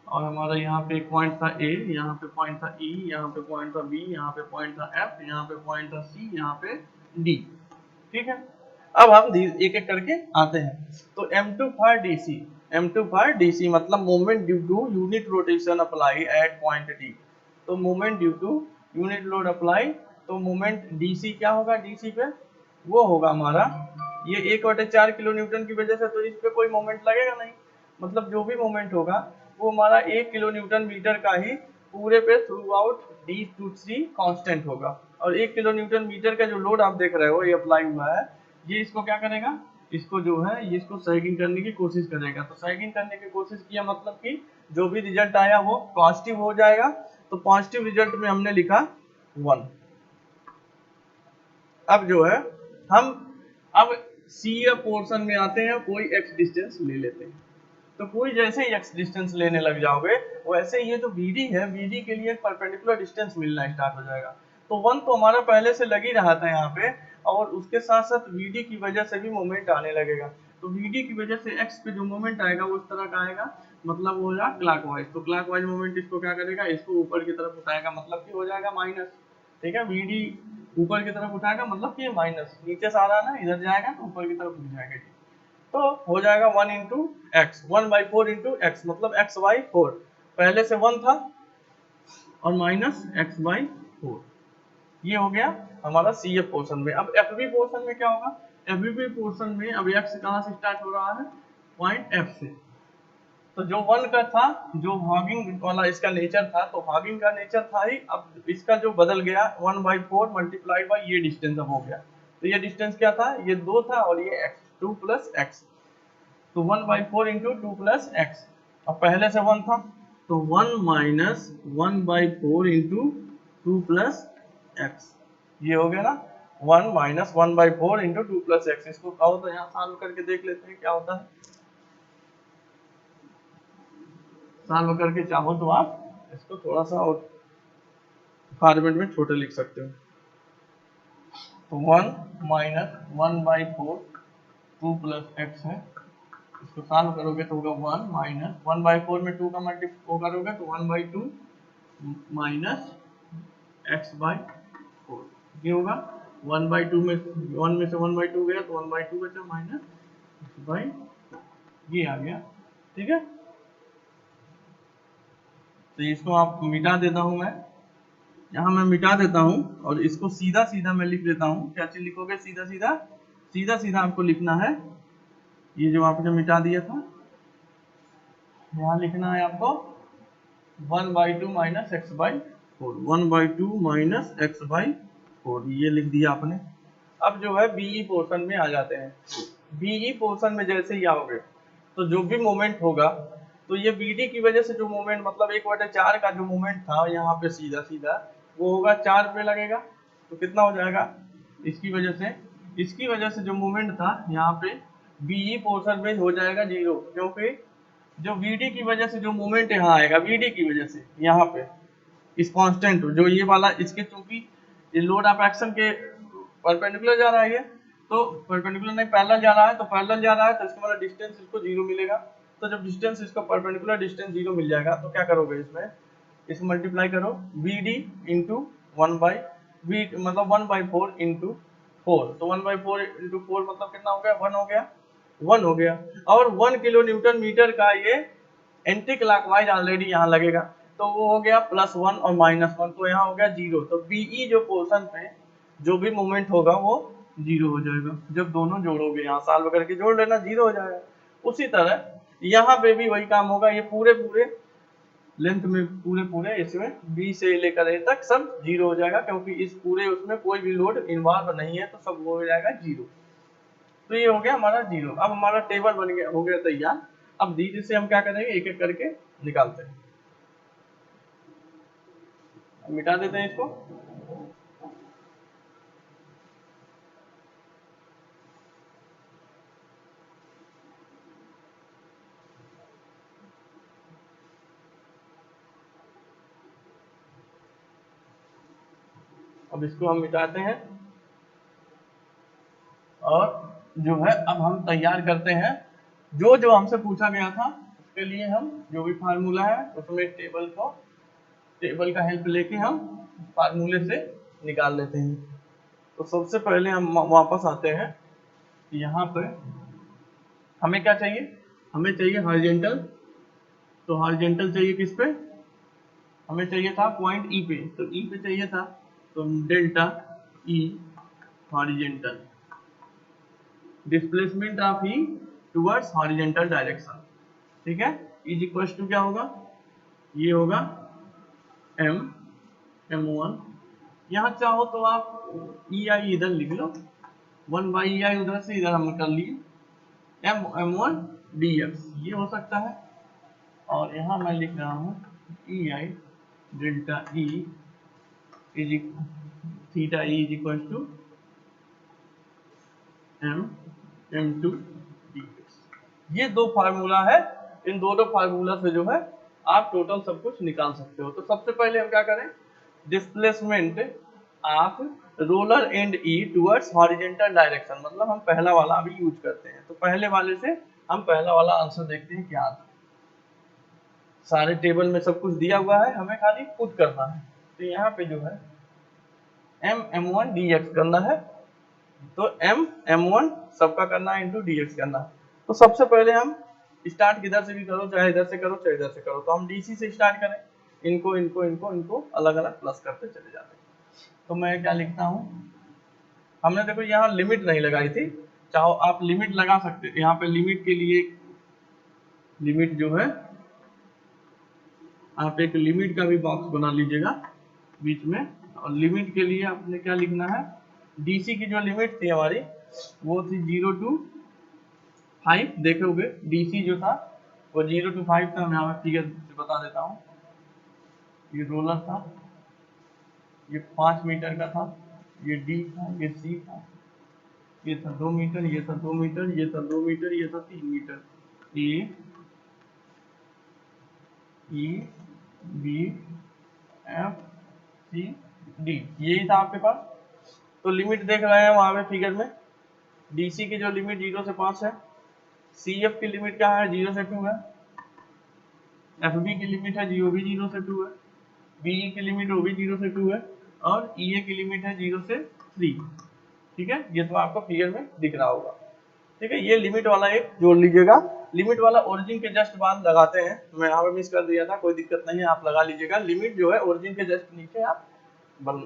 और हमारा यहाँ पे एक पॉइंट था A, यहाँ पे पॉइंट था E, यहाँ पे पॉइंट था B, यहाँ पे पॉइंट था F, यहाँ पे पॉइंट था C, यहाँ पे D। ठीक है। अब हम एक एक करके आते हैं। तो M2 for DC, M2 for DC मतलब moment due to unit rotation apply at point D। तो moment due to unit load apply, तो मोमेंट DC क्या होगा, DC पे वो होगा हमारा ये 1/4 किलो न्यूटन की वजह से, तो इस पे कोई मोमेंट लगेगा नहीं, मतलब जो भी मोमेंट होगा वो हमारा 1 किलो न्यूटन मीटर का ही पूरे पे थ्रू आउट D2C कांस्टेंट होगा। और 1 किलो न्यूटन मीटर का जो लोड आप देख रहे हो ये अप्लाई हुआ है, ये इसको क्या करेगा, इसको जो है ये इसको सैगिंग करने की कोशिश करेगा। तो सैगिंग करने की कोशिश किया मतलब कि जो भी रिजल्ट आया वो पॉजिटिव हो जाएगा। तो पॉजिटिव रिजल्ट में हमने लिखा 1। अब जो है हम अब सी पोर्शन में आते हैं, कोई x डिस्टेंस ले लेते हैं। तो कोई जैसे ही x डिस्टेंस लेने लग जाओगे वैसे ये जो VD है, VD के लिए परपेंडिकुलर डिस्टेंस मिलना स्टार्ट हो जाएगा। तो 1 तो हमारा पहले से लग ही रहा था यहाँ पे, और उसके साथ साथ VD की वजह से भी मोमेंट आने लगेगा। तो VD की वजह से x पे जो मोमेंट आएगा वो इस तरह का आएगा, मतलब वो हो जाएगा क्लॉकवाइज। तो क्लॉकवाइज मोमेंट इसको क्या करेगा, इसको ऊपर की तरफ उठाएगा, मतलब कि हो जाएगा माइनस। ठीक है, VD ऊपर की तरफ उठाएगा मतलब कि माइनस, नीचे से आ रहा है ना, इधर जाएगा तो ऊपर की तरफ उठ जाएगा। तो हो जाएगा 1 इंटू एक्स, 1/4 इंटू एक्स मतलब x/4। पहले से 1 था और माइनस x/4। ये हो गया हमारा CF पोर्शन में। अब FB पोर्शन में क्या होगा, FB पोर्शन में अब x कहाँ से स्टार्ट हो रहा है, पॉइंट F से। तो जो 1 का था, जो हॉगिंग वाला इसका नेचर था, तो हॉगिंग का नेचर था ही, अब इसका जो बदल गया 1/4 मल्टीप्लाइड बाई ये डिस्टेंस अब हो गया। तो ये डिस्टेंस क्या था, ये 2 था और ये x, 2 प्लस x। तो 1/4 इंटू 2 प्लस एक्स। अब पहले से 1 था तो 1 माइनस 1/4 इंटू 2 प्लस एक्स। ये हो गया ना, 1 माइनस 1/4 इंटू 2 प्लस एक्स। इसको कहो तो यहाँ सॉल्व करके देख लेते हैं क्या होता है। सॉल्व करके चाहो तो आप इसको थोड़ा सा और फॉर्मेट में छोटे लिख सकते हो। तो 1 माइनस 1/4 2 प्लस एक्स है, इसको सॉल्व करोगे तो होगा 1 माइनस 1/4 में 2 का मल्टीप्लाई करोगे तो 1/2 माइनस x/4। ये होगा 1/2 में 1 में से 1/2 गया तो 1/2 बचा माइनस x/, ये आ गया। ठीक है, तो इसको आप मिटा देता हूं मैं, यहाँ मैं मिटा देता हूँ और इसको सीधा सीधा मैं लिख देता हूँ। क्या चीज लिखोगे, सीधा सीधा, सीधा सीधा आपको लिखना है ये जो आपने मिटा दिया था, यहाँ लिखना है आपको 1/2 माइनस x/4, 1/2 माइनस x/4, ये लिख दिया आपने। अब जो है BE पोर्शन में आ जाते हैं। BE पोर्शन में जैसे ही आओगे तो जो भी मोमेंट होगा, तो ये BD की वजह से जो मोमेंट, मतलब 1/4 का जो मोमेंट था यहाँ पे सीधा सीधा वो होगा 4 पे लगेगा। तो कितना हो जाएगा, इसकी वजह से जो मोमेंट था यहाँ पे BE पोर्शन में हो जाएगा 0, क्योंकि जो VD की वजह से जो मूवमेंट यहाँ आएगा, VD की वजह से यहाँ पे इस कांस्टेंट जो ये वाला, इसके चूंकि ये लोड ऑफ एक्शन के परपेंडिकुलर जा रहा है, ये तो परपेंडिकुलर नहीं पैरेलल जा रहा है, तो पैरेलल जा रहा है तो इसका मतलब डिस्टेंस इसको 0 मिलेगा। तो जब डिस्टेंस इसको परपेंडिकुलर डिस्टेंस 0 मिल जाएगा तो क्या करोगे, इसको मल्टीप्लाई करो VD इंटू 1/v मतलब 1/4 इंटू 4। तो 1/4 इंटू 4 मतलब कितना हो गया, 1 हो गया, 1 हो गया। और 1 किलो न्यूटन मीटर का ये एंटी क्लॉकवाइज ऑलरेडी यहाँ लगेगा, तो वो हो गया +1 और -1, तो यहाँ हो गया 0। तो BE जो पोर्शन पे जो भी मोमेंट होगा वो 0 हो जाएगा। जब दोनों जोड़ोगे, यहाँ सॉल्व करके जोड़ लेना, 0 हो जाएगा। उसी तरह यहाँ पे भी वही काम होगा, ये पूरे पूरे लेंथ में पूरे इसमें B से लेकर A तक सब 0 हो जाएगा, क्योंकि इस पूरे उसमें कोई भी लोड इन्वॉल्व नहीं है, तो सब हो जाएगा 0। तो ये हो गया हमारा 0। अब हमारा टेबल बन गया, हो गया तैयार। अब धीरे से हम क्या करेंगे, एक एक करके निकालते हैं। मिटा देते हैं इसको। अब इसको हम मिटाते हैं और जो है अब हम तैयार करते हैं जो जो हमसे पूछा गया था उसके लिए हम जो भी फार्मूला है उसमें टेबल का हेल्प लेके हम फार्मूले से निकाल लेते हैं। तो सबसे पहले हम वापस आते हैं यहाँ पे। हमें क्या चाहिए, हमें चाहिए हॉरिजॉन्टल। तो हॉरिजॉन्टल चाहिए किस पे, हमें चाहिए था पॉइंट ई पे, तो ई पे चाहिए था, तो delta E horizontal displacement of E towards horizontal direction. ठीक है, इज इक्वल टू क्या होगा, ये होगा एम m1। यहाँ चाहो तो आप ई आई इधर लिख लो, 1/ei उधर से इधर हम कर लिए, m1 dx ये हो सकता है। और यहाँ मैं लिख रहा हूँ E I delta E is theta E is equal to m2 dx। ये दो फार्मूला है, इन दोनों फार्मूला से जो है आप टोटल सब कुछ निकाल सकते हो। तो सबसे पहले हम क्या करें, displacement of roller and E towards horizontal direction, मतलब हम पहला वाला अभी यूज करते हैं। तो पहले वाले से हम पहला वाला आंसर देखते हैं क्या आता है। सारे टेबल में सब कुछ दिया हुआ है, हमें खाली पुट करना है। तो यहाँ पे जो है m1 dx करना है, तो m1 सबका करना है इंटू dx करना है। तो सबसे पहले हम स्टार्ट किधर से भी करो, चाहे इधर से करो चाहे इधर से करो, तो हम डीसी से स्टार्ट करें, इनको इनको इनको इनको अलग अलग प्लस करते चले जाते हैं। तो मैं क्या लिखता हूँ, हमने देखो यहाँ लिमिट नहीं लगाई थी, चाहो आप लिमिट लगा सकते हैं। यहाँ पे लिमिट के लिए लिमिट जो है आप एक लिमिट का भी बॉक्स बना लीजिएगा बीच में। और लिमिट के लिए आपने क्या लिखना है, डीसी की जो लिमिट थी हमारी वो थी 0 to 5। देखोगे डीसी जो था वो 0 to 5 था। मैं यहाँ फिगर से बता देता हूँ, ये रोलर था, ये 5 मीटर का था, ये डी था, ये सी था, ये था 2 मीटर, ये था 2 मीटर, ये था 2 मीटर, ये था 3 metre. A E B F C D यही था आपके पास। तो लिमिट देख रहे हैं वहां पे फिगर में, डीसी की जो लिमिट 0 से 5 है, सी एफ की लिमिट क्या है 0 से 2 है, एफ बी की लिमिट है वो भी 0 से 2 है, बीई की लिमिट वो भी 0 से 2 है, और ईए की लिमिट है 0 से 3। ठीक है, ये तो आपको फिगर में दिख रहा होगा। ठीक है, ये लिमिट वाला एक जोड़ लीजिएगा। लिमिट वाला ओरिजिन के जस्ट बाद लगाते हैं, मैं यहाँ पे मिस कर दिया था, कोई दिक्कत नहीं है, आप लगा लीजिएगा। लिमिट जो है ओरिजिन के जस्ट नीचे आप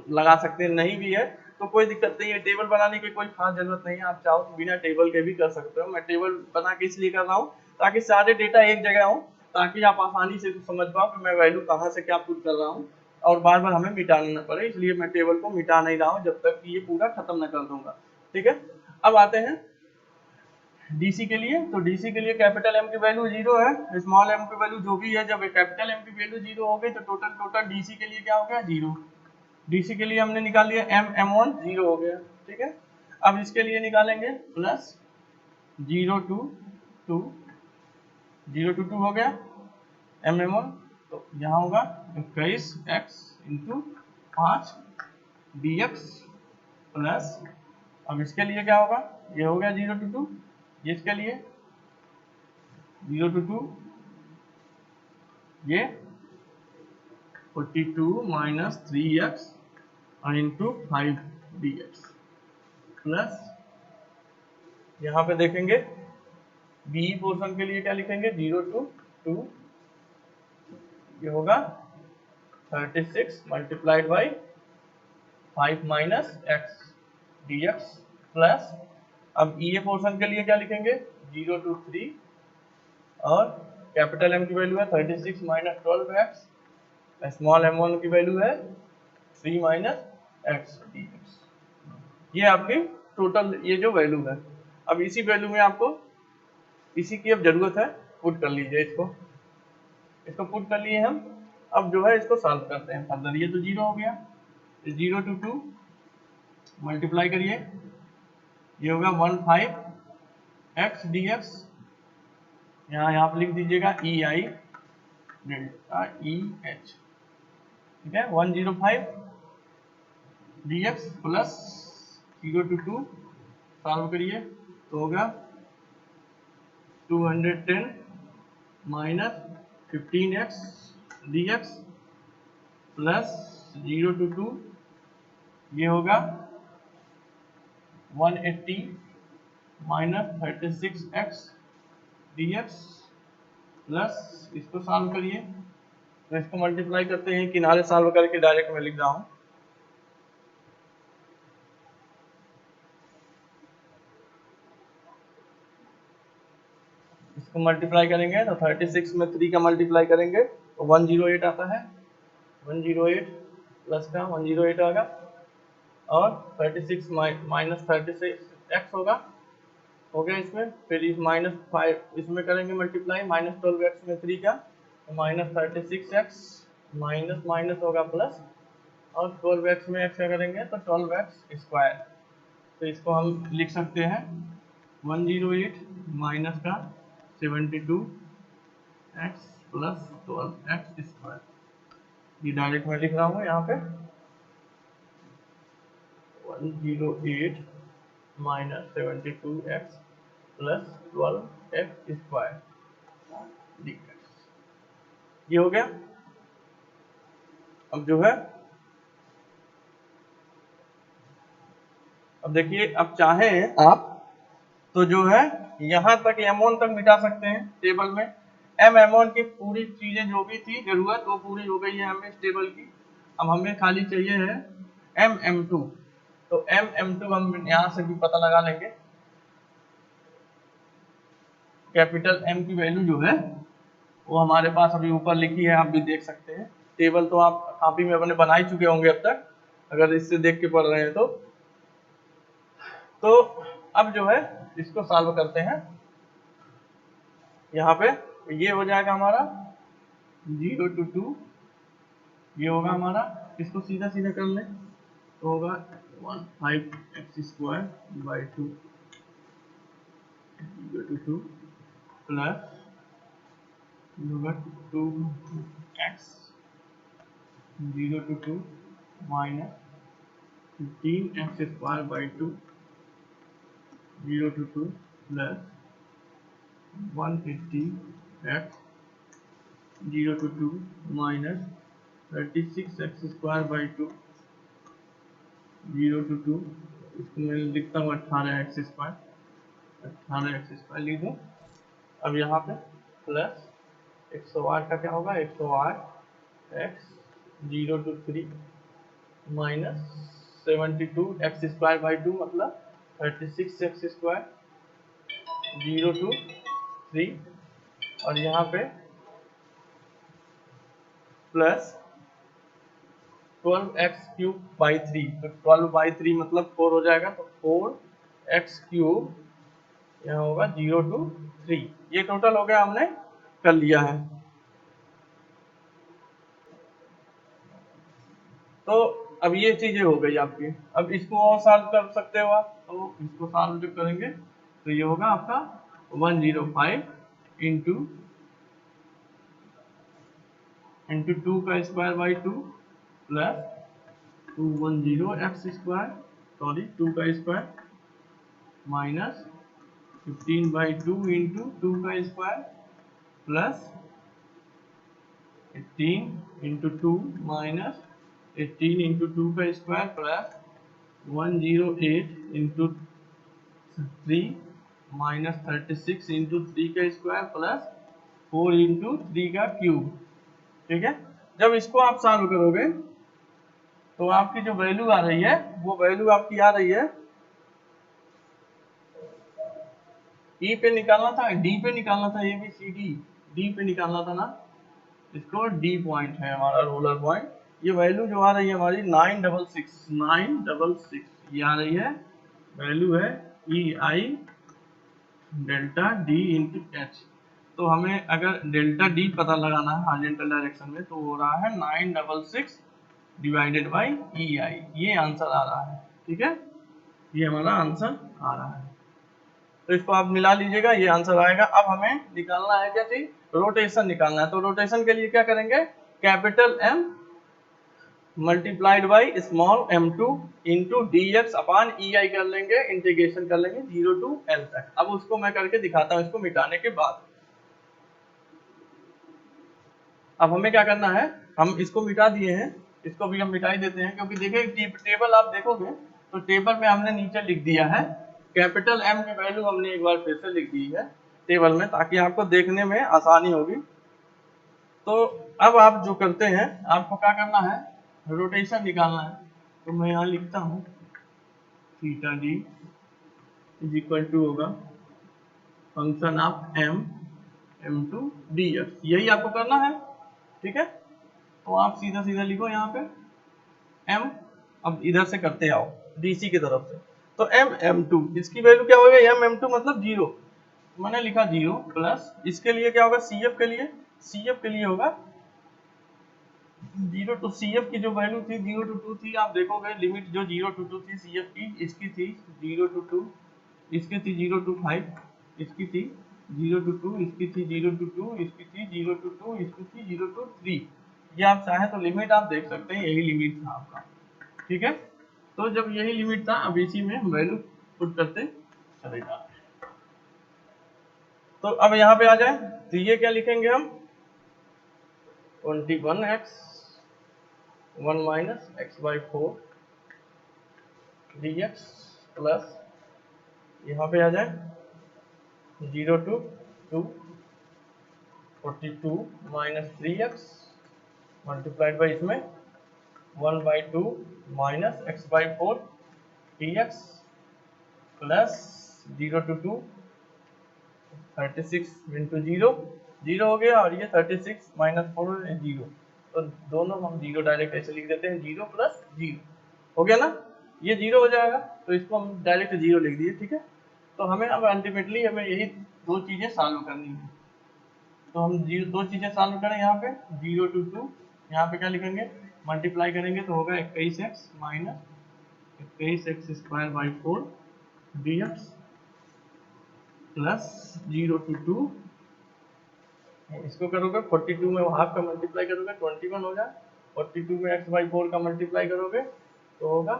लगा सकते हैं, नहीं भी है तो कोई दिक्कत नहीं है। टेबल बनाने की कोई खास जरूरत नहीं है, आप चाहो तो बिना टेबल के भी कर सकते हो। मैं टेबल बना के इसलिए कर रहा हूँ ताकि सारे डेटा एक जगह हो, ताकि आप आसानी से समझ पाओ कि मैं वैल्यू कहाँ से क्या पुट कर रहा हूँ, और बार बार हमें मिटाना न पड़े। इसलिए मैं टेबल को मिटा नहीं रहा हूँ जब तक कि ये पूरा खत्म न कर दूंगा। ठीक है, अब आते हैं डीसी के लिए। तो डीसी के लिए कैपिटल एम की वैल्यू 0 है, स्मॉल एम की वैल्यू जो भी है, जब कैपिटल एम की वैल्यू 0 हो गई तो टोटल डीसी के लिए क्या हो गया 0। डीसी के लिए हमने निकाल लिया m1 0 हो गया। ठीक है, अब इसके लिए निकालेंगे प्लस 0 to 2, 0 to 2 हो गया m1। तो यहाँ होगा 21x इंटू 5 dx प्लस, अब इसके लिए क्या होगा, ये हो गया 0 to 2, ये इसके लिए 0 to 2, ये 42 minus 3x into 5 dx plus, यहाँ पे देखेंगे बी पोर्शन के लिए क्या लिखेंगे 0 to 2, ये होगा 36 multiplied by 5 minus x dx plus, अब ई पोर्शन के लिए क्या लिखेंगे 0 to 3, और कैपिटल एम की वैल्यू है 36 माइनस 12x, स्मॉल m1 की वैल्यू है 3 माइनस एक्स dx। ये आपकी टोटल ये जो वैल्यू है। अब इसी वैल्यू में आपको इसी की अब जरूरत है, पुट कर लीजिए इसको, इसको पुट कर लिए हम। अब जो है इसको सॉल्व करते हैं फर्दर। ये तो 0 हो गया, 0 to 2 मल्टीप्लाई करिए, ये होगा 15x dx, यहाँ पे लिख दीजिएगा EI डेल्टा EH, ठीक है। 105 dx प्लस 0 to 2 सॉल्व करिए तो होगा 210 minus 15x dx plus 0 to 2, ये होगा 180 माइनस 36x dx प्लस, इसको सॉल्व करिए तो इसको मल्टीप्लाई करते हैं, किनारे सॉल्व करके डायरेक्ट मैं लिख रहा हूँ। इसको मल्टीप्लाई करेंगे तो 36 में 3 का मल्टीप्लाई करेंगे तो 108 आता है, 108 प्लस का 108 आएगा, और 36 माइनस 36x होगा, हो गया इसमें। फिर इस -5 इसमें करेंगे मल्टीप्लाई, -12x में 3 का तो -36x माइनस माइनस होगा प्लस, और 12x में x का करेंगे तो 12x स्क्वायर। तो इसको हम लिख सकते हैं 108 माइनस का 72x प्लस 12x स्क्वायर। ये डायरेक्ट मैं लिख रहा हूँ यहाँ पे 108 minus 72x plus 12x square, ये हो गया। अब जो है, अब देखिए, अब चाहें आप तो जो है यहाँ तक M1 तक मिटा सकते हैं टेबल में। M1 की पूरी चीजें जो भी थी जरूरत वो पूरी हो गई है हमें इस टेबल की। अब हमें खाली चाहिए है MM2, तो MM2 हम यहाँ से भी पता लगा लेंगे। कैपिटल M की वैल्यू जो है वो हमारे पास अभी ऊपर लिखी है, आप भी देख सकते हैं। टेबल तो आप कॉपी में अपने बना ही चुके होंगे अब तक, अगर इससे देख के पढ़ रहे हैं तो अब जो है इसको सॉल्व करते हैं। यहाँ पे ये हो जाएगा हमारा 0 to 2, ये होगा हमारा, इसको सीधा सीधा कर ले तो होगा 15x square by 2, 0 to 2 plus होगा 2x 0 to 2 minus 15x square by 2, 0 to 2 plus 180x 0 to 2 minus 36x square by 2, 0 to 2, इसको मैं लिखता हूँ 18x स्क्वायर, 18x स्क्वायर लिख दूँ। अब यहाँ पे प्लस 108 का क्या होगा, 108 x 0 to 3 minus 72x square by 2 मतलब 36x स्क्वायर 0 to 3, और यहाँ पे प्लस 12x क्यूब बाई 3, तो 12 बाई 3 मतलब 4 हो जाएगा, तो 4x क्यूब यहाँ होगा 0 to 3। ये टोटल हो गया, हमने कर लिया है। तो अब ये चीजें हो गई आपकी। अब इसको और सॉल्व कर सकते हो आप, तो इसको सॉल्व जो करेंगे तो ये होगा आपका 105 इंटू 2 का square by 2 plus 210 x square, sorry 2 का स्क्वायर माइनस 15 बाई 2 इंटू 2 का square plus 18 into 2 minus 18 into 2 का square plus 108 into 3 minus 36 into 3 का स्क्वायर प्लस 4 इंटू 3 का क्यूब। ठीक है, जब इसको आप सॉल्व करोगे तो आपकी जो वैल्यू आ रही है वो वैल्यू आपकी आ रही है, ई पे निकालना था, डी पे निकालना था, ABCD डी पे निकालना था ना, इसको डी पॉइंट है हमारा रोलर पॉइंट। ये वैल्यू जो आ रही है हमारी 966 ये आ रही है, वैल्यू है EI delta D into H. तो हमें अगर डेल्टा डी पता लगाना है हॉरिजॉन्टल डायरेक्शन में, तो हो रहा है 966 डिवाइडेड बाई ई आई। ये आंसर आ रहा है, ठीक है, ये हमारा आंसर आ रहा है। तो इसको आप मिला लीजिएगा, ये आंसर आएगा। अब हमें निकालना है क्या चीज, रोटेशन निकालना है। तो रोटेशन के लिए क्या करेंगे, capital M multiplied by small m2 into D X upon E I कर लेंगे, इंटीग्रेशन कर लेंगे 0 टू l तक। अब उसको मैं करके दिखाता हूँ इसको मिटाने के बाद। अब हमें क्या करना है, हम इसको मिटा दिए हैं, इसको भी हम मिटा ही देते हैं, क्योंकि देखिए टेबल आप देखोगे तो टेबल में हमने नीचे लिख दिया है कैपिटल M की वैल्यू हमने एक बार फिर से लिख दी है टेबल में, ताकि आपको देखने में आसानी होगी। तो अब आप जो करते हैं, आपको क्या करना है, रोटेशन निकालना है। तो मैं यहाँ लिखता हूँ theta D is equal to होगा function of m two D X, यही आपको करना है, ठीक है। तो आप सीधा सीधा लिखो यहाँ पे m, अब इधर से करते आओ डीसी की तरफ से। तो m2 इसकी वैल्यू क्या होगा, m2 मतलब 0, मैंने लिखा 0 प्लस इसके लिए क्या होगा, CF के लिए होगा 0 टू CF की जो वैल्यू थी 0 टू 2 थी, आप देखोगे लिमिट जो 0 टू 2 थी CF की, इसकी थी 0 टू 2, इसकी थी 0 टू 5, इसकी थी 0 टू 2, इसकी थी 0 टू 2, इसकी थी 0 टू 2, इसकी थी 0 टू 3। ये आप चाहे तो लिमिट आप देख सकते हैं, यही लिमिट था आपका, ठीक है। तो जब यही लिमिट था, अब इसी में हम वैल्यू पुट करते चले जाते हैं। तो अब यहाँ पे आ जाए, तो ये क्या लिखेंगे हम, 21x 1 minus X by 4 dx plus यहाँ पे आ जाए 0 to 2 42 minus 3x multiplied by इसमें 1 by 2 minus X by 4 dx plus 0 to 2 36 into 0 0 हो गया, और ये 36 माइनस 4 0, तो दोनों हम 0 डायरेक्ट ऐसे लिख देते हैं, 0 प्लस 0 हो गया ना, ये 0 हो जाएगा, तो इसको हम डायरेक्ट 0 लिख दिए, ठीक है। तो हमें अब अल्टीमेटली हमें यही दो चीजें सॉल्व करनी है। तो हम दो चीजें सॉल्व करें, यहाँ पे 0 टू 2, यहाँ पे क्या लिखेंगे, मल्टीप्लाई करेंगे तो होगा 21x minus 21x square by 4 dx plus 0 to 2, इसको करोगे 42 में हाफ का मल्टीप्लाई करोगे 21 होगा, 42 में x बाई 4 का मल्टीप्लाई करोगे तो होगा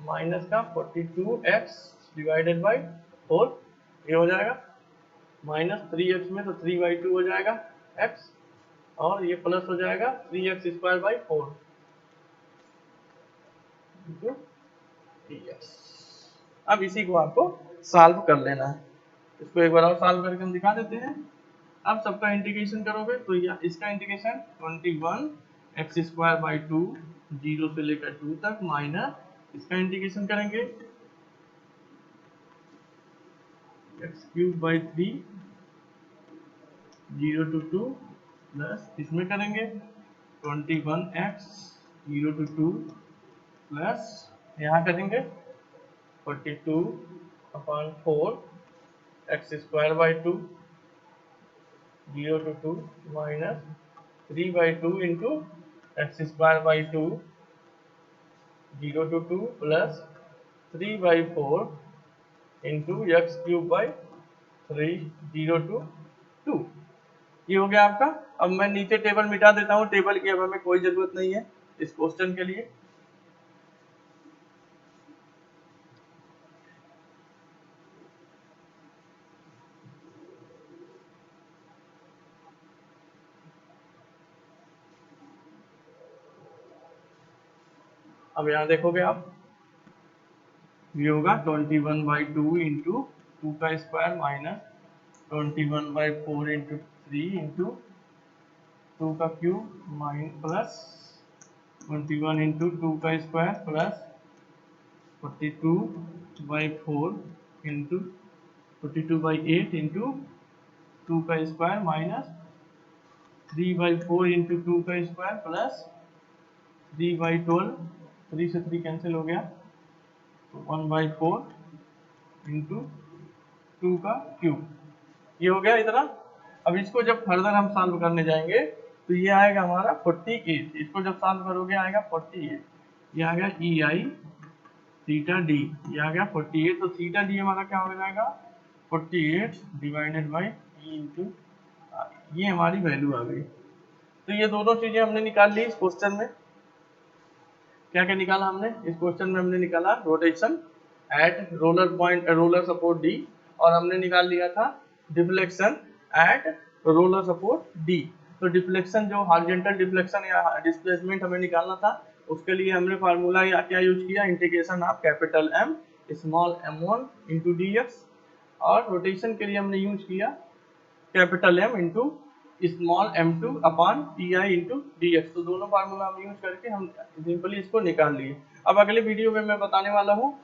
माइनस का 42x डिवाइडेड बाई 4, ये हो जाएगा माइनस 3x में तो 3 बाई 2 हो जाएगा x, और ये प्लस हो जाएगा 3x square by 4 into dx। अब इसी को आपको सॉल्व कर लेना है, इसको एक बार और सॉल्व करके हम दिखा देते हैं। अब सबका इंटीग्रेशन करोगे तो इसका इंटीग्रेशन 21 एक्स स्क्वायर बाई 2 0 से लेकर 2 तक माइनस इसका इंटीग्रेशन करेंगे X cube by 3 0 to 2 plus इसमें करेंगे 21x 0 टू 2 प्लस यहाँ करेंगे 42 upon 4 X square by 2 0 to 2 minus 3 by 2 into X square by 2 0 to 2 plus 3 by 4 into X cube by 3 0 to 2। ये हो गया आपका। अब मैं नीचे टेबल मिटा देता हूँ, टेबल की अब हमें कोई जरूरत नहीं है इस क्वेश्चन के लिए। अब यहाँ देखोगे आप, ये होगा 21 बाई 2 इंटू 2 का square minus 21 by 4 into 3 into 2 का क्यूब माइनस प्लस 21 इंटू 2 का square plus 42 by 4 into 42 by 8 into 2 का स्क्वायर माइनस 3 बाई 4 इंटू 2 का स्क्वायर प्लस 3 बाई 12, 3 से 3 कैंसिल हो गया, 1 बाई 4 इंटू 2 का क्यूब, ये हो गया इतना। अब इसको जब फर्दर हम सॉल्व करने जाएंगे तो ये आएगा हमारा 48, इसको जब सॉल्व करोगे आएगा 48, ये आ गया ई आई थीटा डी, ये आ गया 48। तो थीटा डी हमारा क्या हो जाएगा 48 डिवाइडेड बाई ई इंटू, ये हमारी वैल्यू आ गई। तो ये दोनों चीजें हमने निकाल ली इस क्वेश्चन में। क्या क्या निकाला हमने इस क्वेश्चन में? हमने निकाला rotation at roller point, roller support D, और हमने निकाल लिया था deflection at roller support D. तो डिफ्लेक्शन जो हॉरिजॉन्टल डिफ्लेक्शन या डिस्प्लेसमेंट हमें निकालना था, उसके लिए हमने फार्मूला या क्या यूज किया, integration of capital M small m1 into D X, और रोटेशन के लिए हमने यूज किया capital M into small m2 upon T I into D X. तो दोनों फार्मूला हम यूज करके हम सिंपली इसको निकाल लिए। अब अगले वीडियो में मैं बताने वाला हूँ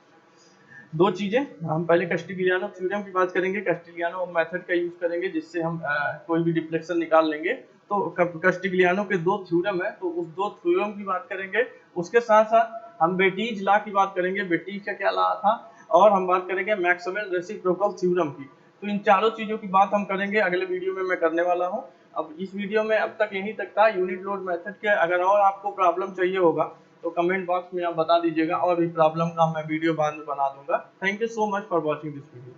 दो चीजें। हम पहले कस्टिग्लियानो थ्योरम की बात करेंगे, कस्टिग्लियानो मेथड का यूज करेंगे जिससे हम कोई भी डिफ्लेक्शन निकाल लेंगे। तो कस्टिग्लियानो के दो थ्योरम है, तो उस दो थ्योरम की बात करेंगे। उसके साथ साथ हम बेटीज लॉ की बात करेंगे, बेटीज का क्या लॉ था, और हम बात करेंगे मैक्सवेल रेसिप्रोकल थ्योरम की। तो इन चारों चीजों की बात हम करेंगे अगले वीडियो में मैं करने वाला हूँ। अब इस वीडियो में अब तक यहीं तक था यूनिट लोड मेथड के। अगर और आपको प्रॉब्लम चाहिए होगा तो कमेंट बॉक्स में आप बता दीजिएगा, और भी प्रॉब्लम का मैं वीडियो बाद में बना दूंगा। Thank you so much for watching this video.